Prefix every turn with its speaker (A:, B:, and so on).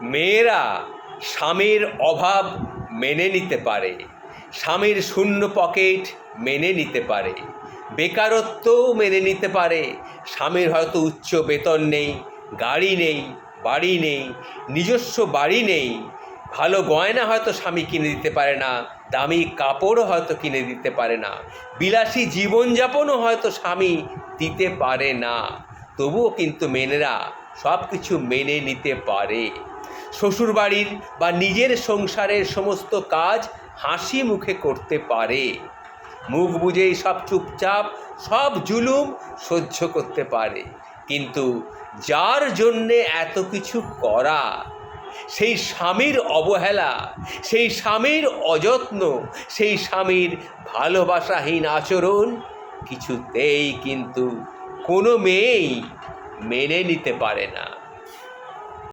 A: মেয়েরা স্বামীর অভাব মেনে নিতে পারে, স্বামীর শূন্য পকেট মেনে নিতে পারে, বেকারত্বও মেনে নিতে পারে, স্বামীর হয়তো উচ্চ বেতন নেই, গাড়ি নেই, বাড়ি নেই, নিজস্ব বাড়ি নেই, ভালো গয়না হয়তো স্বামী কিনে দিতে পারে না, দামি কাপড়ও হয়তো কিনে দিতে পারে না, বিলাসী জীবনযাপনও হয়তো স্বামী দিতে পারে না, তবুও কিন্তু মেয়েরা সব কিছু মেনে নিতে পারে। শ্বশুরবাড়ির বা নিজের সংসারের সমস্ত কাজ হাসি মুখে করতে পারে, মুখ বুজেই সব চুপচাপ সব জুলুম সহ্য করতে পারে। কিন্তু যার জন্যে এত কিছু করা, সেই স্বামীর অবহেলা, সেই স্বামীর অযত্ন, সেই স্বামীর ভালোবাসাহীন আচরণ কিছুতেই কিন্তু কোনো মেয়েই মেনে নিতে পারে না।